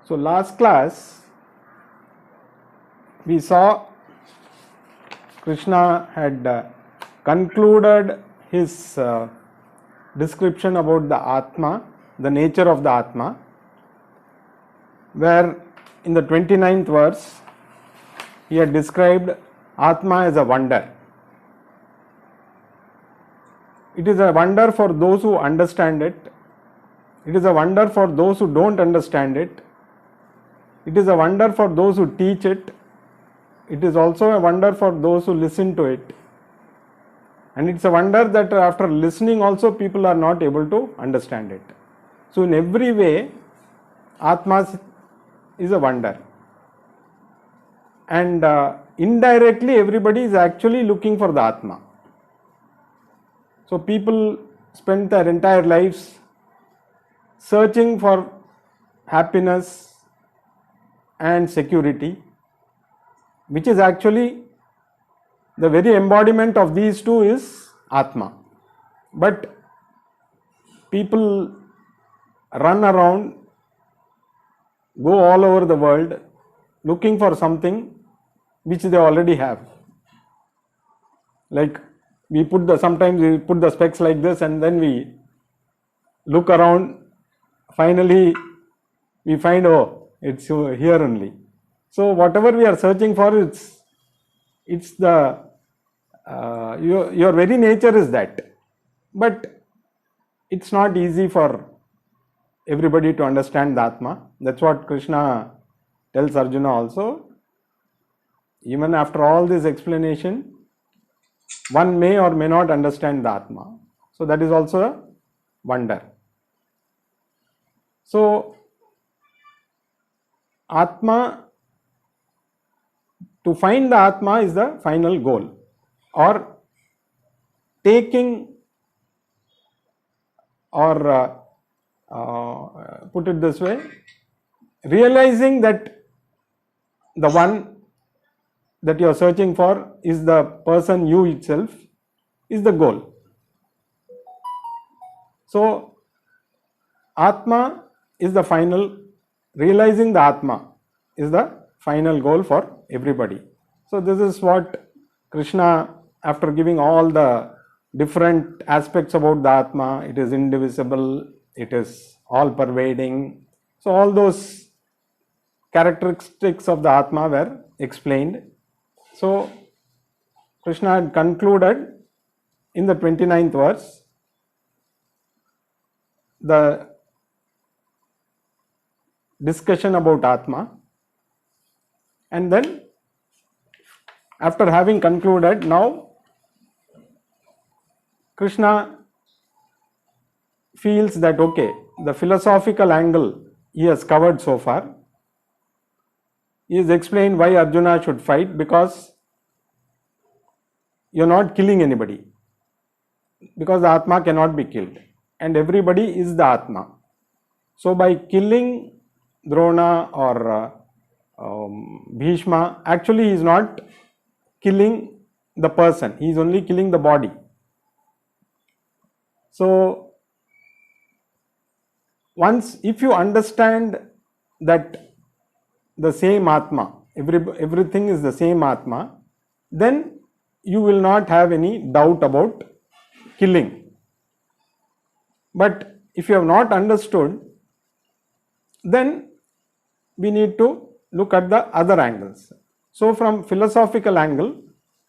So last class we saw Krishna had concluded his description about the Atma, the nature of the Atma, where in the 29th verse he had described Atma as a wonder. It is a wonder for those who understand it. It is a wonder for those who don't understand it. It is a wonder for those who teach it. It is also a wonder for those who listen to it. And it's a wonder that after listening also people are not able to understand it. So in every way, Atma is a wonder. And indirectly everybody is actually looking for the Atma. So people spend their entire lives searching for happiness and security, which is actually the very embodiment of these two is Atma. But people run around, go all over the world looking for something which they already have. Like sometimes we put the specs like this and then we look around, finally we find, oh, it's here only. So whatever we are searching for, it's the your very nature is that. But it's not easy for everybody to understand the Atma. That's what Krishna tells Arjuna also. Even after all this explanation, one may or may not understand the Atma. So that is also a wonder. So Atma, to find the Atma is the final goal, or taking, or put it this way, realizing that the one that you are searching for is the person, you itself, is the goal. So Atma is the final, realizing the Atma is the final goal for everybody. So this is what Krishna, after giving all the different aspects about the Atma, it is indivisible, it is all pervading. So all those characteristics of the Atma were explained. So Krishna had concluded in the 29th verse the discussion about Atma, and then after having concluded, now Krishna feels that okay, the philosophical angle he has covered so far. He has explained why Arjuna should fight, because you are not killing anybody, because the Atma cannot be killed and everybody is the Atma. So by killing Drona or Bhishma, actually he is not killing the person, he is only killing the body. So once, if you understand that the same Atma, everything is the same Atma, then you will not have any doubt about killing. But if you have not understood, then we need to look at the other angles. So from philosophical angle,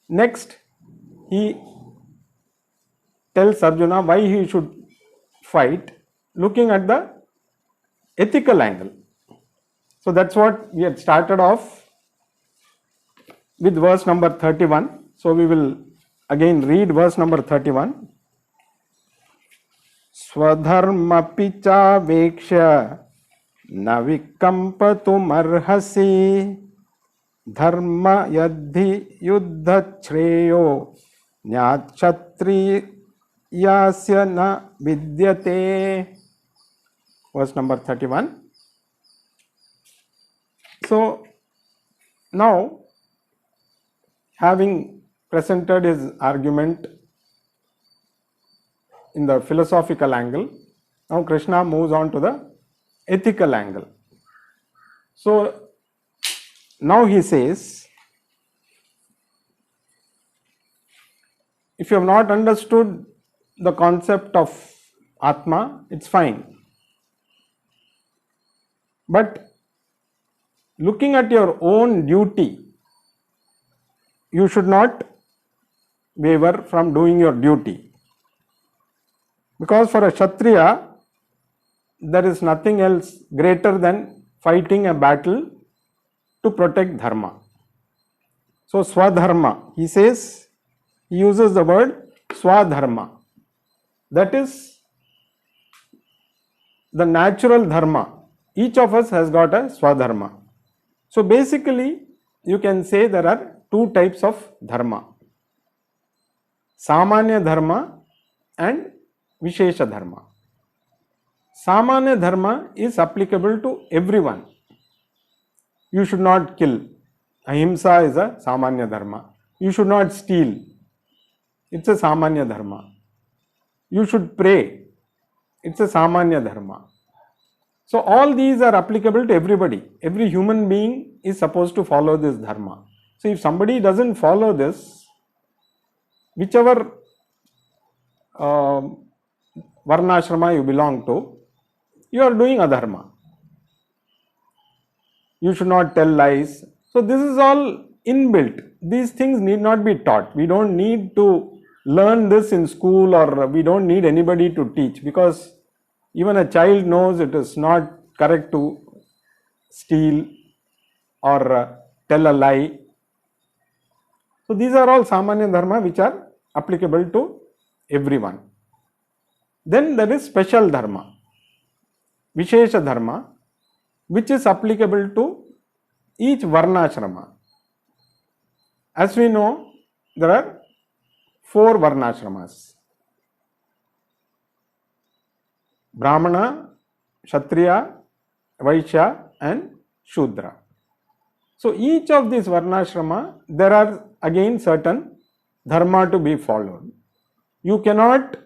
next he tells Arjuna why he should fight, looking at the ethical angle. So that's what we had started off with verse number 31. So we will again read verse number 31. Swadharma picha veksha na vikampatum arhasi dharma yadhi yuddha shreyo nyakshatriyasya na vidyate. Verse number 31. So now, having presented his argument in the philosophical angle, now Krishna moves on to the ethical angle. So now he says, if you have not understood the concept of Atma, it's fine. But looking at your own duty, you should not waver from doing your duty. Because for a Kshatriya, there is nothing else greater than fighting a battle to protect dharma. So Swadharma, he says, he uses the word Swadharma. That is the natural dharma. Each of us has got a Swadharma. So basically, you can say there are two types of dharma. Samanya dharma and Vishesha dharma. Samanya dharma is applicable to everyone. You should not kill. Ahimsa is a Samanya dharma. You should not steal. It's a Samanya dharma. You should pray. It's a Samanya dharma. So all these are applicable to everybody. Every human being is supposed to follow this dharma. So if somebody doesn't follow this, whichever varnashrama you belong to, you are doing adharma. You should not tell lies. So this is all inbuilt. These things need not be taught. We don't need to learn this in school, or we don't need anybody to teach, because even a child knows it is not correct to steal or tell a lie. So these are all Samanya Dharma which are applicable to everyone. Then there is special Dharma, Vishesha Dharma, which is applicable to each Varnashrama. As we know, there are 4 Varnashramas: Brahmana, Kshatriya, Vaishya and Shudra. So each of these Varnashrama, there are again certain dharma to be followed. You cannot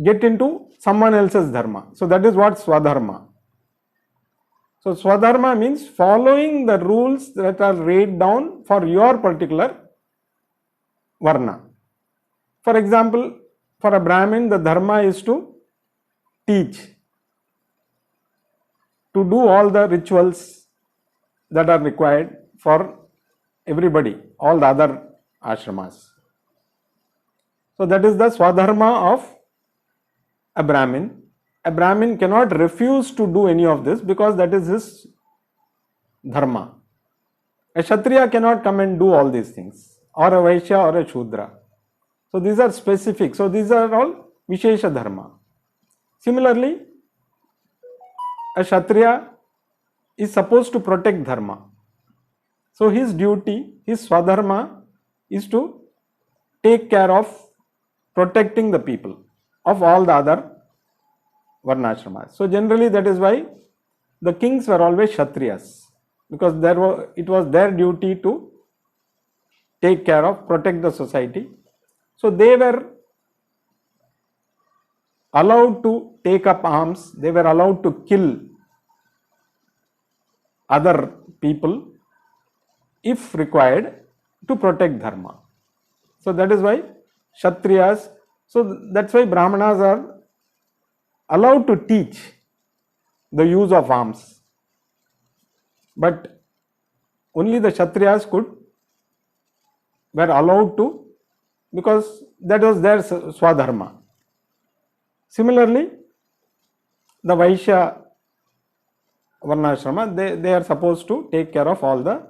get into someone else's dharma. So that is what Swadharma. So Swadharma means following the rules that are laid down for your particular Varna. For example, for a Brahmin, the dharma is to teach, to do all the rituals that are required for everybody, all the other ashramas. So that is the Swadharma of a Brahmin. A Brahmin cannot refuse to do any of this because that is his dharma. A Kshatriya cannot come and do all these things, or a Vaishya or a Shudra. So these are specific. So these are all Vishesha Dharma. Similarly, a Kshatriya is supposed to protect dharma. So his duty, his Swadharma is to take care of protecting the people of all the other Varnashramas. So generally that is why the kings were always Kshatriyas, because it was their duty to take care of, protect the society. So they were allowed to take up arms, they were allowed to kill other people if required to protect dharma. So that is why Kshatriyas, so that's why Brahmanas are allowed to teach the use of arms. But only the Kshatriyas were allowed to, because that was their Swadharma. Similarly, the Vaishya Varnashrama, they are supposed to take care of all the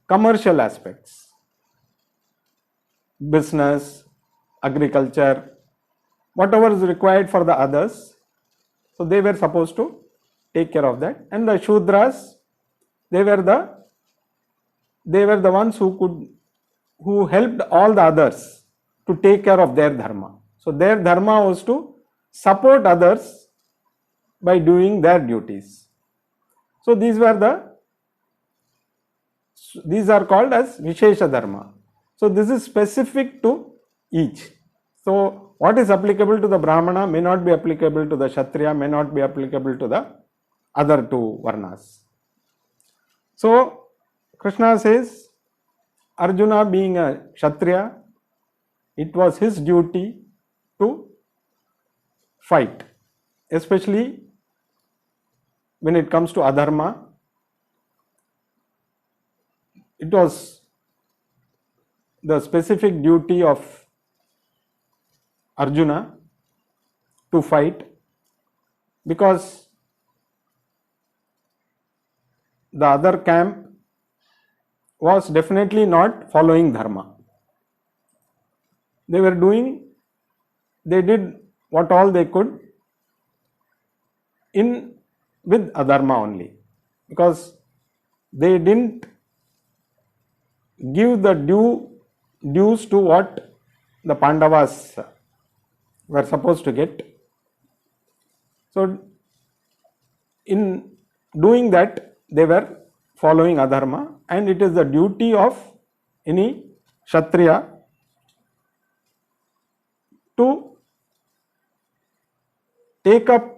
commercial aspects, business, agriculture, whatever is required for the others. So they were supposed to take care of that. And the Shudras, they were the ones who helped all the others to take care of their dharma. So their dharma was to support others by doing their duties. So these are called as Vishesha Dharma. So this is specific to each. So what is applicable to the Brahmana may not be applicable to the Kshatriya, may not be applicable to the other two varnas. So Krishna says, Arjuna being a Kshatriya, it was his duty to fight, especially when it comes to adharma. It was the specific duty of Arjuna to fight, because the other camp was definitely not following dharma. They did what all they could with adharma only, because they didn't give the dues to what the Pandavas were supposed to get. So in doing that, they were following adharma, and it is the duty of any Kshatriya to take up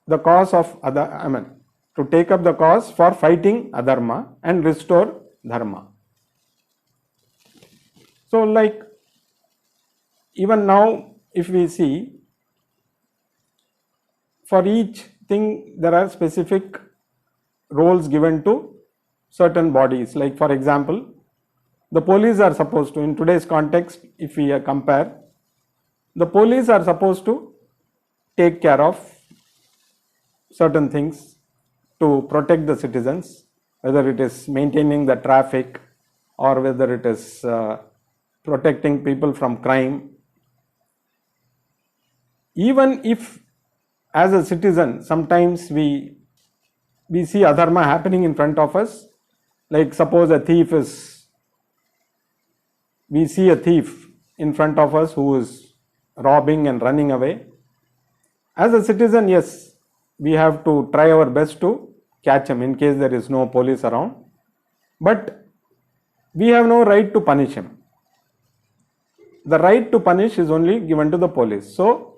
the cause to take up the cause for fighting adharma and restore dharma. So like even now, if we see, for each thing there are specific roles given to certain bodies. Like for example, the police are supposed to, in today's context, if we compare, the police are supposed to take care of certain things to protect the citizens, whether it is maintaining the traffic or whether it is protecting people from crime. Even if as a citizen sometimes we see adharma happening in front of us, like suppose we see a thief in front of us who is robbing and running away. As a citizen, yes, we have to try our best to catch him in case there is no police around, but we have no right to punish him. The right to punish is only given to the police. So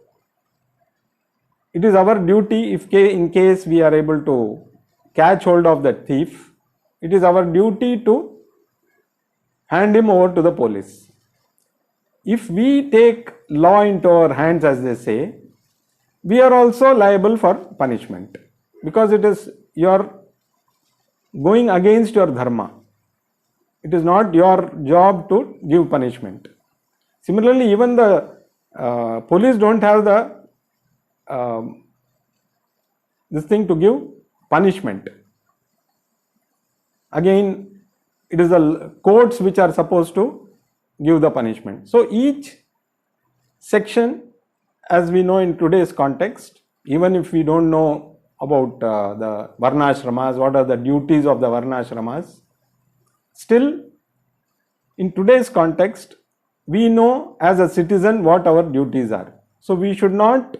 it is our duty, in case we are able to catch hold of that thief, it is our duty to hand him over to the police. If we take law into our hands, as they say, we are also liable for punishment, because it is your going against your dharma. It is not your job to give punishment. Similarly, even the police don't have this thing to give punishment. Again, it is the courts which are supposed to give the punishment. So each section, as we know in today's context, even if we don't know about the varnashramas, what are the duties of the varnashramas, still in today's context, we know as a citizen what our duties are. So we should not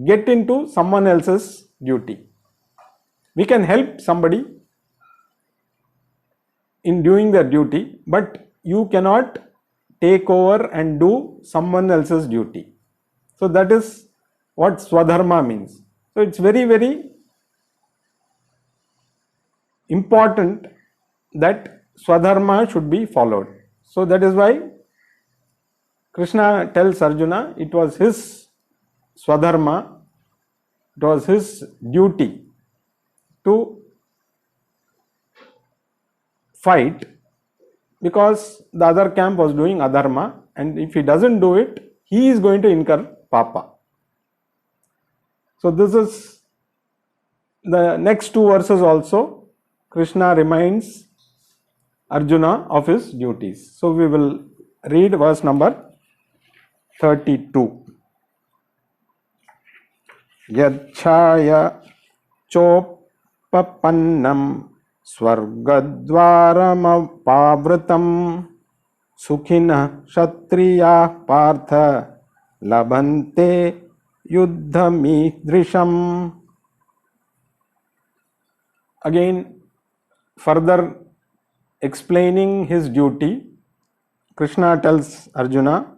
get into someone else's duty. We can help somebody in doing their duty, but you cannot take over and do someone else's duty. So that is what swadharma means. So it's very, very important that swadharma should be followed. So that is why Krishna tells Arjuna it was his swadharma, it was his duty to fight, because the other camp was doing adharma, and if he doesn't do it, he is going to incur papa. So this is the next two verses also. Krishna reminds Arjuna of his duties. So we will read verse number 32. Yadchaya chopapannam swargadvaramapavritam sukhina kshatriya partha labhante yuddhamidrisham. Again, further explaining his duty, Krishna tells Arjuna,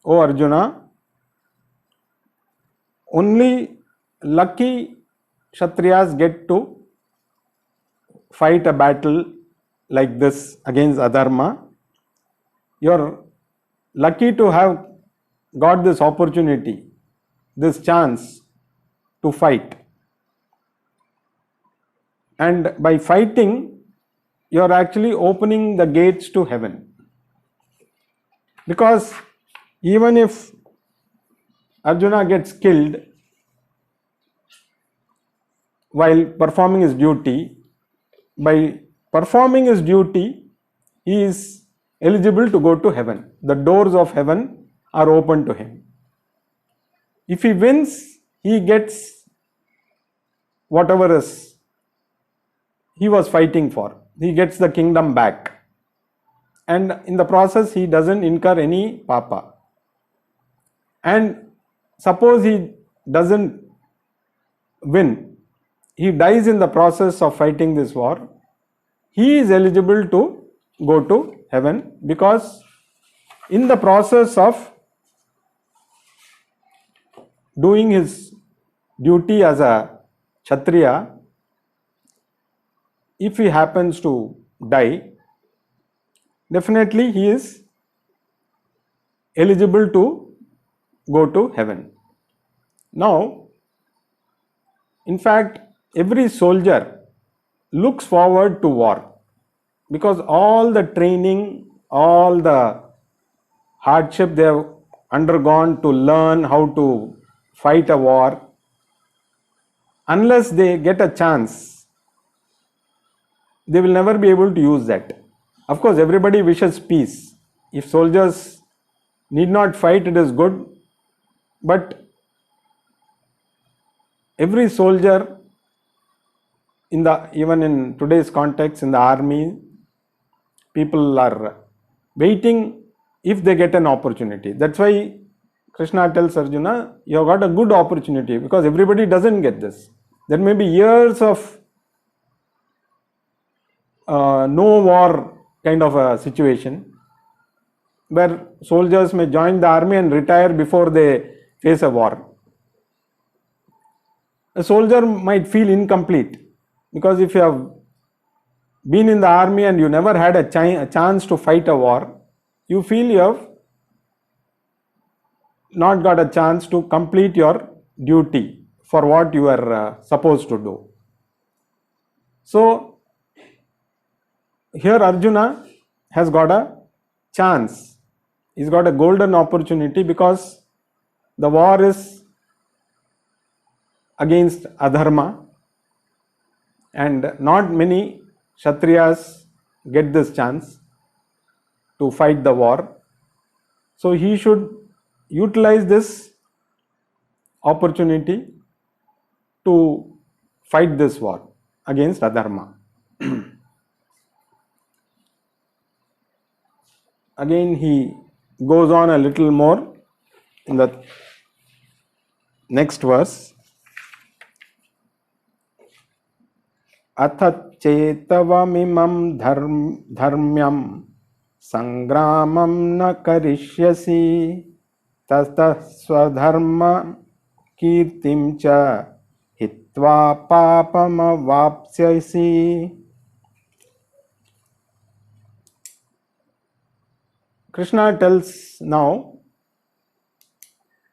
"O Arjuna, only lucky Kshatriyas get to fight a battle like this against adharma, you're lucky to have got this opportunity, this chance to fight. And by fighting, you're actually opening the gates to heaven. Because even if Arjuna gets killed while performing his duty, by performing his duty, he is eligible to go to heaven. The doors of heaven are open to him. If he wins, he gets whatever is he was fighting for. He gets the kingdom back. And in the process, he doesn't incur any papa. And suppose he doesn't win, he dies in the process of fighting this war, he is eligible to go to heaven, because in the process of doing his duty as a Kshatriya, if he happens to die, definitely he is eligible to go to heaven. Now, in fact, every soldier looks forward to war, because all the training, all the hardship they have undergone to learn how to fight a war, unless they get a chance, they will never be able to use that. Of course, everybody wishes peace. If soldiers need not fight, it is good. But every soldier, even in today's context, in the army, people are waiting if they get an opportunity. That's why Krishna tells Arjuna, you have got a good opportunity, because everybody doesn't get this. There may be years of no war kind of a situation, where soldiers may join the army and retire before they face a war. A soldier might feel incomplete, because if you have been in the army and you never had a chance to fight a war, you feel you have not got a chance to complete your duty for what you are supposed to do. So here Arjuna has got a chance. He's got a golden opportunity, because the war is against adharma, and not many Kshatriyas get this chance to fight the war. So he should utilize this opportunity to fight this war against adharma. Again, he goes on a little more in the next verse. Atha chetavamimam dharmyam sangramam na karishyasi tastah swadharma kirtim cha hitva papam vapsyasi. Krishna tells now,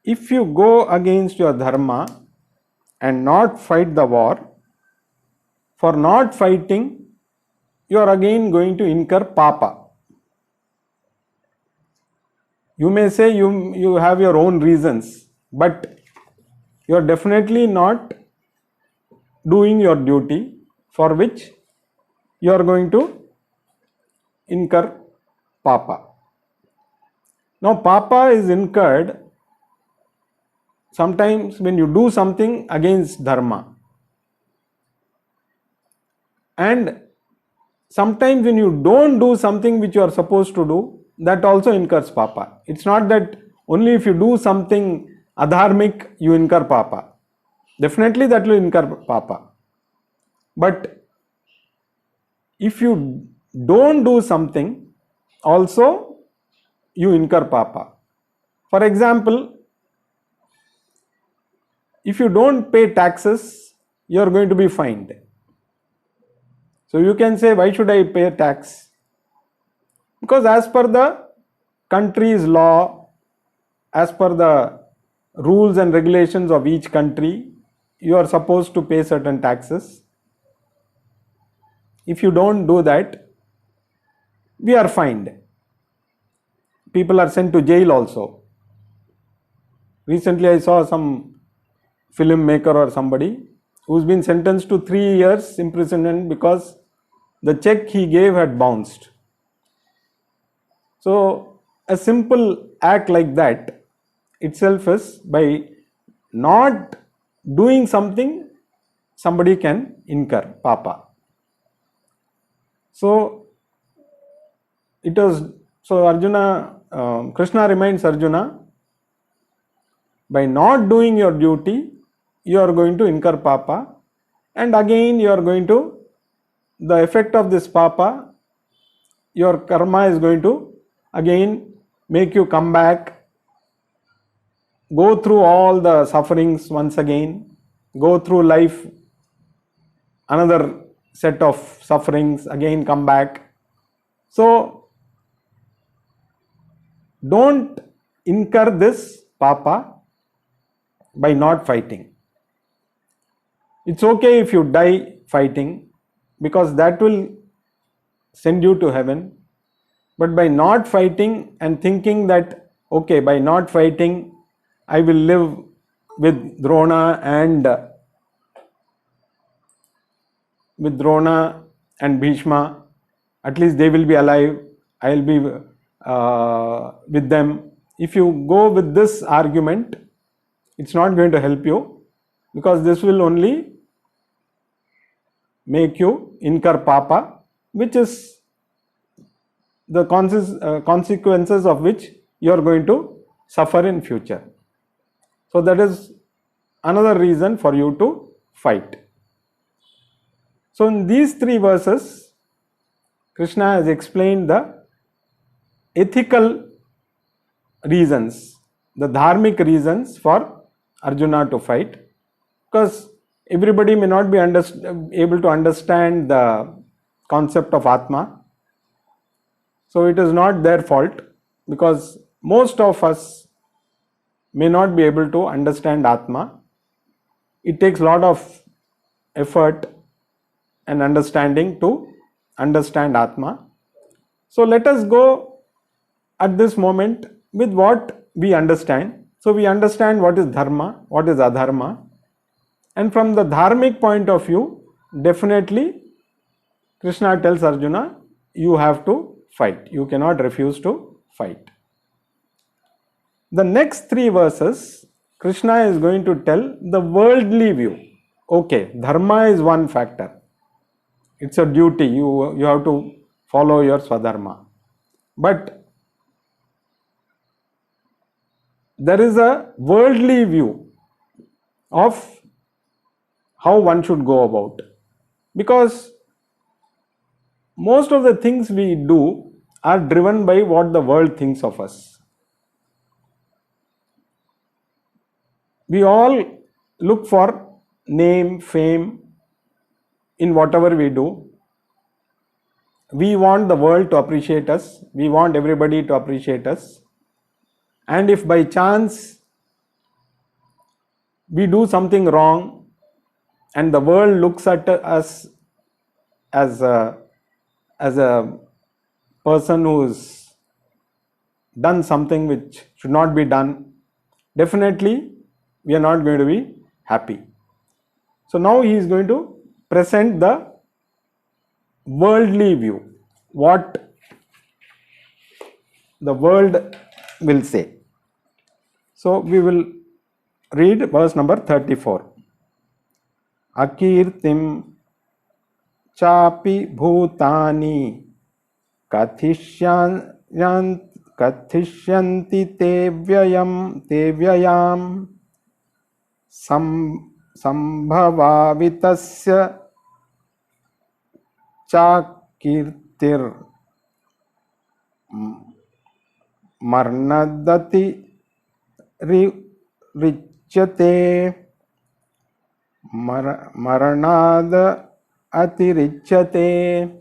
if you go against your dharma and not fight the war, for not fighting, you are again going to incur papa. You may say you have your own reasons, but you are definitely not doing your duty, for which you are going to incur papa. Now, papa is incurred sometimes when you do something against dharma, and sometimes when you don't do something which you are supposed to do, that also incurs papa. It's not that only if you do something adharmic you incur papa. Definitely that will incur papa. But if you don't do something, also you incur papa. For example, if you don't pay taxes you are going to be fined. So you can say, why should I pay tax? Because as per the country's law, as per the rules and regulations of each country, you are supposed to pay certain taxes. If you don't do that, we are fined. People are sent to jail also. Recently I saw some filmmaker or somebody who's been sentenced to 3 years imprisonment because the check he gave had bounced. So a simple act like that itself is, by not doing something, somebody can incur papa. So it was, so Arjuna, Krishna reminds Arjuna, by not doing your duty, you are going to incur papa, and again you are going to, the effect of this papa, your karma is going to again make you come back, go through all the sufferings once again, go through life, another set of sufferings, again come back. So don't incur this papa by not fighting. It's okay if you die fighting, because that will send you to heaven. But by not fighting and thinking that, okay, by not fighting, I will live with Drona and Bhishma, at least they will be alive, I will be with them. If you go with this argument, it's not going to help you, because this will only make you incur papa, which is the consequences of which you are going to suffer in future. So that is another reason for you to fight. So in these 3 verses, Krishna has explained the ethical reasons, the dharmic reasons for Arjuna to fight, because everybody may not be able to understand the concept of Atma. So it is not their fault, because most of us may not be able to understand Atma. It takes a lot of effort and understanding to understand Atma. So let us go at this moment with what we understand. So we understand what is dharma, what is adharma. And from the dharmic point of view, definitely Krishna tells Arjuna, you have to fight. You cannot refuse to fight. The next 3 verses, Krishna is going to tell the worldly view. Okay, dharma is one factor. It's a duty. You have to follow your swadharma. But there is a worldly view of how one should go about. Because most of the things we do are driven by what the world thinks of us. We all look for name, fame in whatever we do. We want the world to appreciate us. We want everybody to appreciate us. And if by chance we do something wrong and the world looks at us as a person who's done something which should not be done, definitely we are not going to be happy. So now he is going to present the worldly view, what the world will say. So we will read verse number 34. Akirtim chapi bhutani kathishyanti te vyayam sambhavavitasya chakirtir marnadati richyate Maranada atirichyate.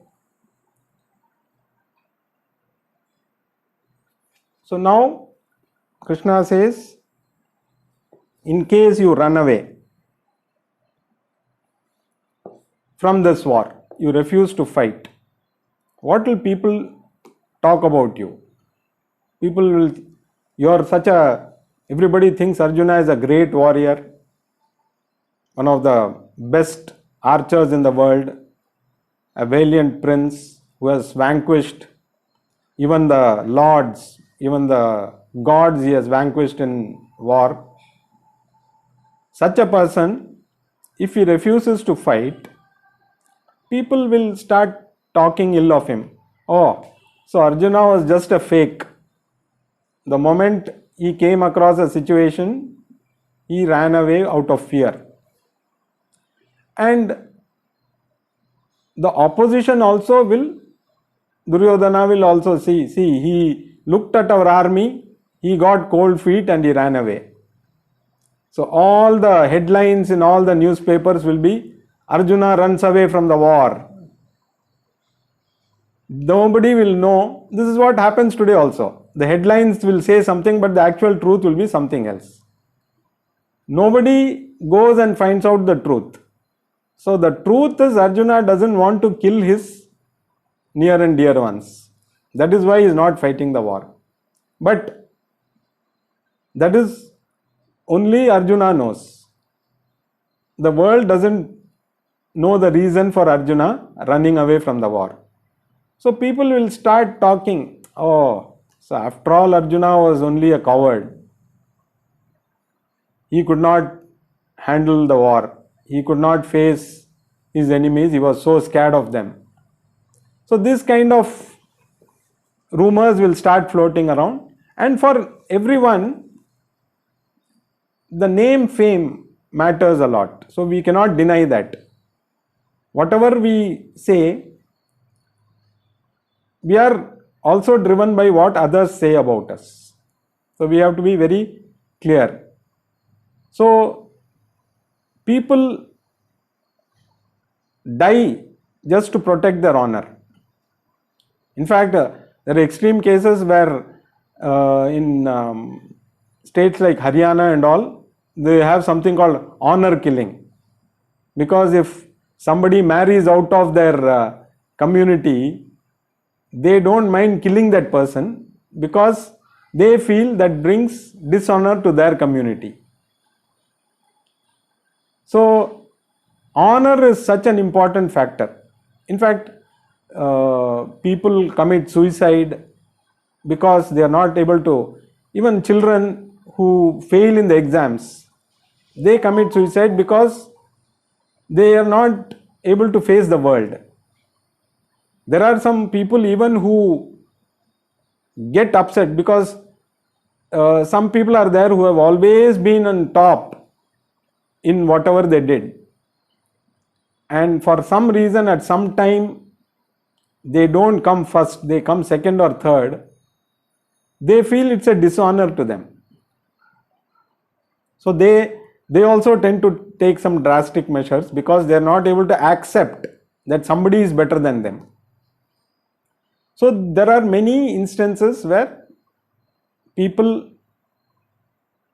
So now Krishna says, in case you run away from this war, you refuse to fight, what will people talk about you? People will, everybody thinks Arjuna is a great warrior, one of the best archers in the world, a valiant prince who has vanquished even the lords, even the gods he has vanquished in war. Such a person, if he refuses to fight, people will start talking ill of him. Oh, so Arjuna was just a fake. The moment he came across a situation, he ran away out of fear. And the opposition also will, Duryodhana will also see, he looked at our army, he got cold feet and he ran away. So all the headlines in all the newspapers will be, Arjuna runs away from the war. Nobody will know. This is what happens today also. The headlines will say something, but the actual truth will be something else. Nobody goes and finds out the truth. So the truth is, Arjuna doesn't want to kill his near and dear ones. That is why he is not fighting the war. But that is only Arjuna knows. The world doesn't know the reason for Arjuna running away from the war. So people will start talking, oh, so after all Arjuna was only a coward. He could not handle the war. He could not face his enemies. He was so scared of them. So this kind of rumors will start floating around. And for everyone, the name fame matters a lot. So we cannot deny that. Whatever we say, we are also driven by what others say about us. So we have to be very clear. So people die just to protect their honor. In fact, there are extreme cases where in states like Haryana and all, they have something called honor killing. Because if somebody marries out of their community, they don't mind killing that person because they feel that brings dishonor to their community. So honor is such an important factor. In fact, people commit suicide because they are not able to, even children who fail in the exams, they commit suicide because they are not able to face the world. There are some people even who get upset because some people are there who have always been on top in whatever they did. And for some reason, at some time, they don't come first, they come second or third. They feel it's a dishonor to them. So they also tend to take some drastic measures because they are not able to accept that somebody is better than them. So there are many instances where people,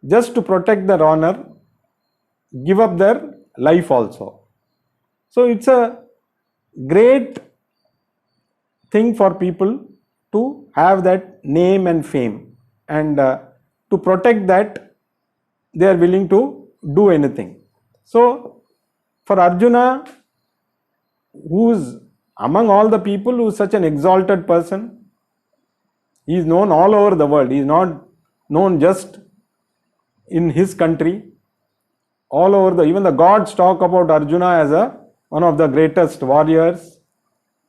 just to protect their honor, give up their life also. So it's a great thing for people to have that name and fame, and to protect that they are willing to do anything. So for Arjuna, who's among all the people, who is such an exalted person, he is known all over the world. He is not known just in his country. All over even the gods talk about Arjuna as one of the greatest warriors,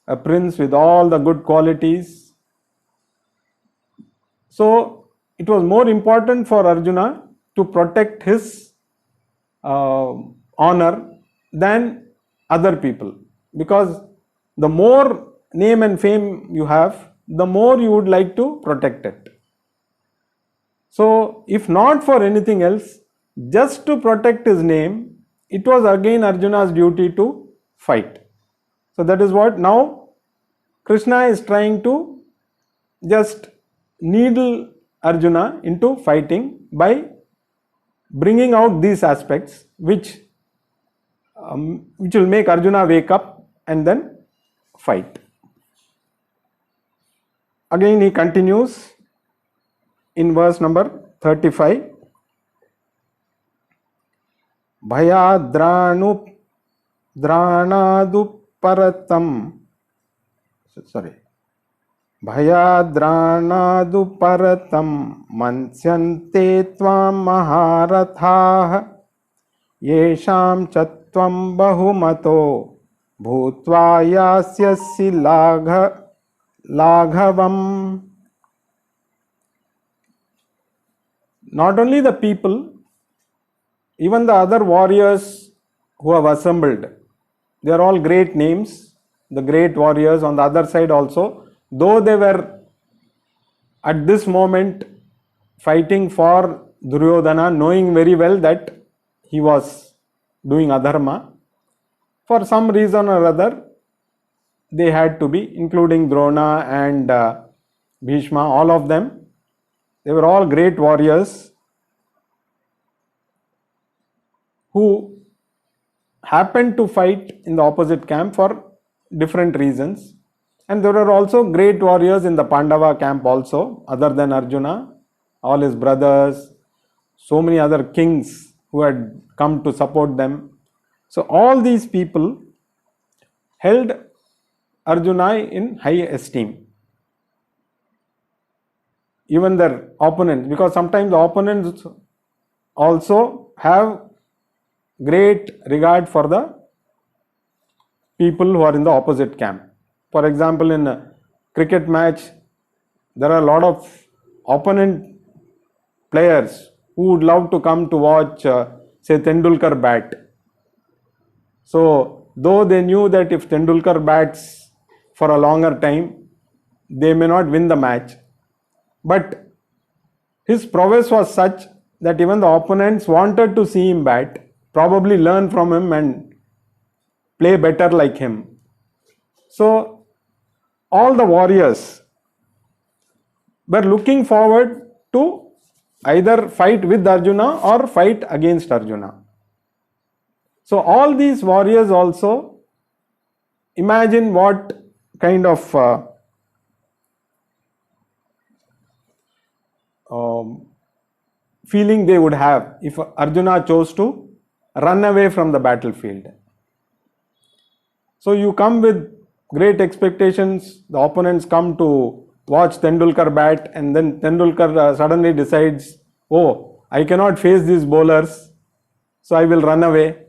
a prince with all the good qualities. So it was more important for Arjuna to protect his honor than other people, because the more name and fame you have, the more you would like to protect it. So if not for anything else, just to protect his name, it was again Arjuna's duty to fight. So that is what now Krishna is trying to just needle Arjuna into fighting by bringing out these aspects which will make Arjuna wake up and then fight. Again he continues in verse number 35. Bhayadranadu paratam. Sorry. Bhayadranadu paratam mansyante tvam maharathaha yesham chatvam bahumato bhutva yasyasi laghavam. Not only the people, even the other warriors who have assembled, they are all great names, the great warriors on the other side also, though they were at this moment fighting for Duryodhana, knowing very well that he was doing adharma, for some reason or other they had to be, including Drona and Bhishma, all of them, they were all great warriors who happened to fight in the opposite camp for different reasons. And there were also great warriors in the Pandava camp also, other than Arjuna, all his brothers, so many other kings who had come to support them. So all these people held Arjuna in high esteem. Even their opponents, because sometimes the opponents also have great regard for the people who are in the opposite camp. For example, in a cricket match, there are a lot of opponent players who would love to come to watch, say, Tendulkar bat. So, though they knew that if Tendulkar bats for a longer time, they may not win the match. But his prowess was such that even the opponents wanted to see him bat, probably learn from him and play better like him. So all the warriors were looking forward to either fight with Arjuna or fight against Arjuna. So all these warriors also, imagine what kind of feeling they would have if Arjuna chose to run away from the battlefield. So you come with great expectations, the opponents come to watch Tendulkar bat, and then Tendulkar suddenly decides, oh, I cannot face these bowlers, so I will run away.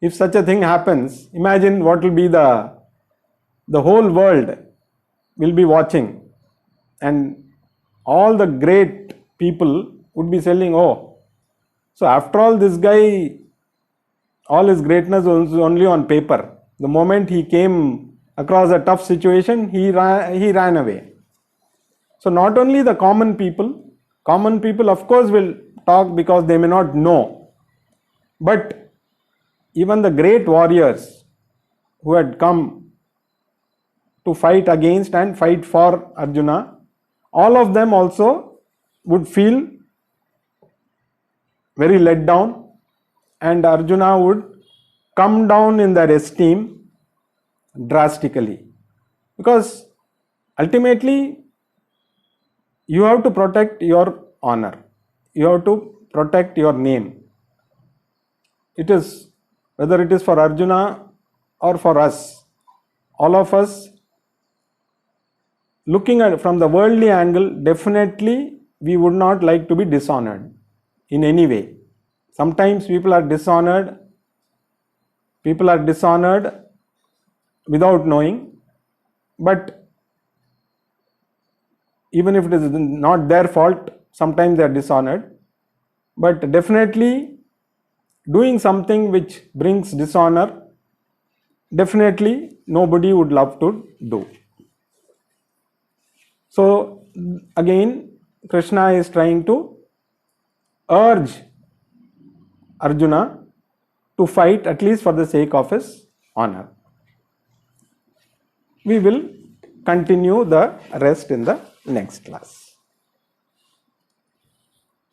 If such a thing happens, imagine what will be the whole world will be watching, and all the great people would be saying, oh, so after all, this guy, all his greatness was only on paper. The moment he came across a tough situation, he ran away. So not only the common people of course will talk because they may not know, but even the great warriors who had come to fight against and fight for Arjuna, all of them also would feel very let down, and Arjuna would come down in their esteem drastically, because ultimately you have to protect your honor, you have to protect your name. It is, whether it is for Arjuna or for us, all of us, looking at it from the worldly angle, definitely we would not like to be dishonored in any way. Sometimes people are dishonored without knowing, but even if it is not their fault, sometimes they are dishonored. But definitely doing something which brings dishonor, definitely nobody would love to do. So again, Krishna is trying to urge Arjuna to fight at least for the sake of his honor. We will continue the rest in the next class.